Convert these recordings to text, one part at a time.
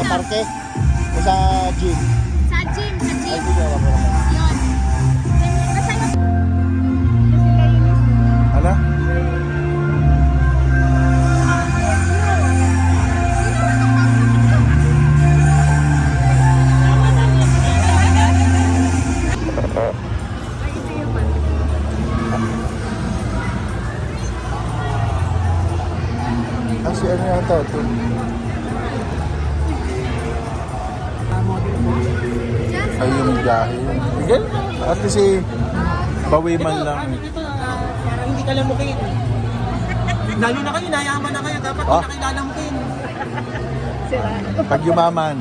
Sa parke? O sa gym? Sa gym, sa Ay, gym. sige, wala ko naman. Yun. Basta yung... Hala? Kasi ano yata ito? Ay, yung biyahe. Again? At least bawi man lang. Parang hindi ka lamukin. Lalo na kayo, nayaman na kayo. Dapat Ah. hindi na kayo lalamukin. Pag yumaman.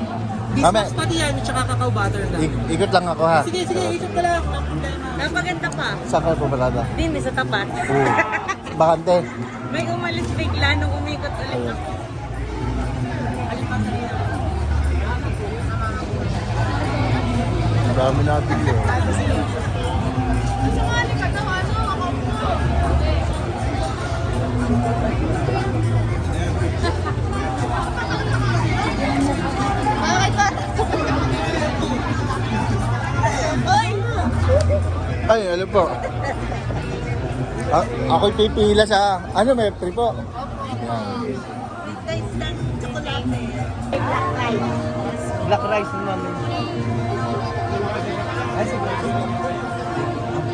Mami, Dismas pati yan, tsaka cacao butter lang. ikot lang ako ha. Sige, sige, ikot ka lang. Walang problema. Napaganda pa. Saan kayo pumalada? Din, sa tapat. Oo. Bakante. May umalis bigla nung umikot ulit Ayun. ako. Ang dami natin yun. Ay, ano po? Ako'y pipila sa... Ano, may free po? Yan. Black rice naman.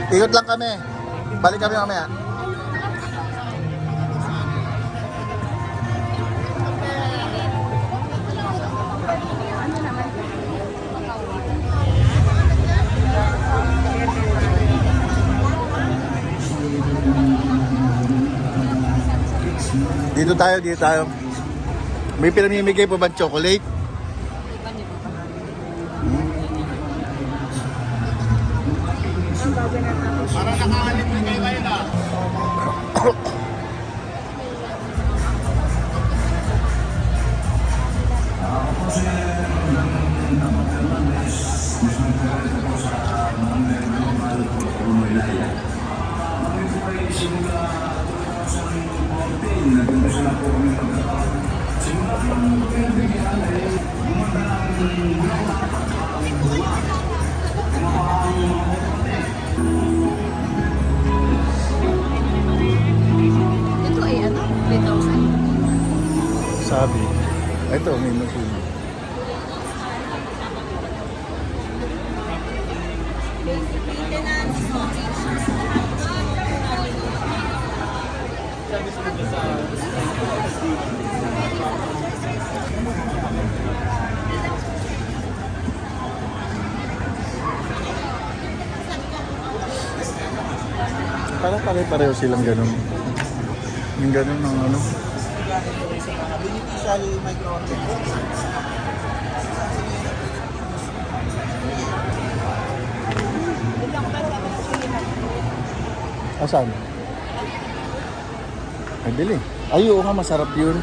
Ikot lang kami. Balik kami mamaya. Dito tayo, dito tayo. May pinamimigay po ba chocolate? Ito ay ano? 3,000. Sabi. Ito, may machine. Parang pare-pareho silang ganun. Yung ganun ng ano. Beneficial microorganisms. Asan? Ay, bili. Ay, oo nga, masarap yun.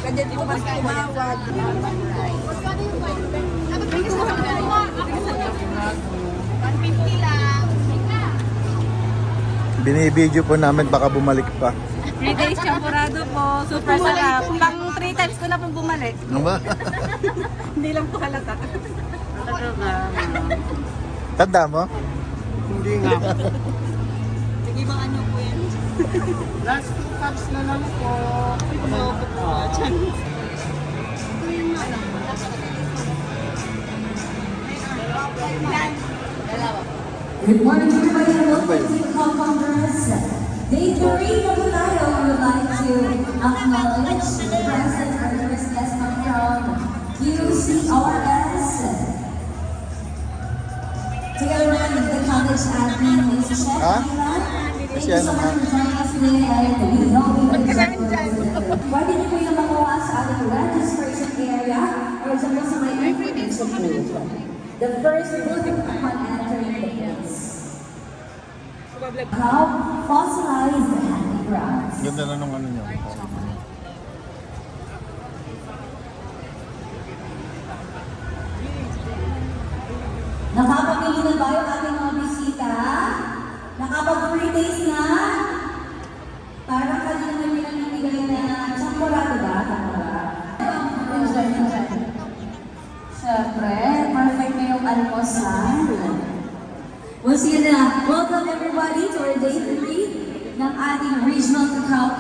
Kanya di ko mas tumawag. Binibideo po namin, baka bumalik pa. 3 days champurado po. Super sarap. Pang 3 times ko na pong bumalik. Ano ba? Hindi lang po halata. Tanda mo? Hindi nga. Sige bang ano po yan? Last 2 cups na lang po. Kumawag po. Diyan. Good morning, everybody, and welcome to Congress. Victory Capulayo would like to acknowledge the present orders guests coming from QCRS. Together College admin, Mrs. Chef. Ha? Thank Kasi you ano so nga? much for joining us today. And we know you Pwede niyo po yung makuha sa ating registration area or dyan po sa may information booth. The first booth upon entering the place. How fossilized handicrafts. Ganda na nung ano nyo. Nakapamili na ba yung ating mga bisita? Nakapag-free taste na? Parang kanina may pinamimigay na champorado ba? Siyempre, perfect na yung almusal. Once again, welcome everybody to our day 3 ng ating Regional Cacao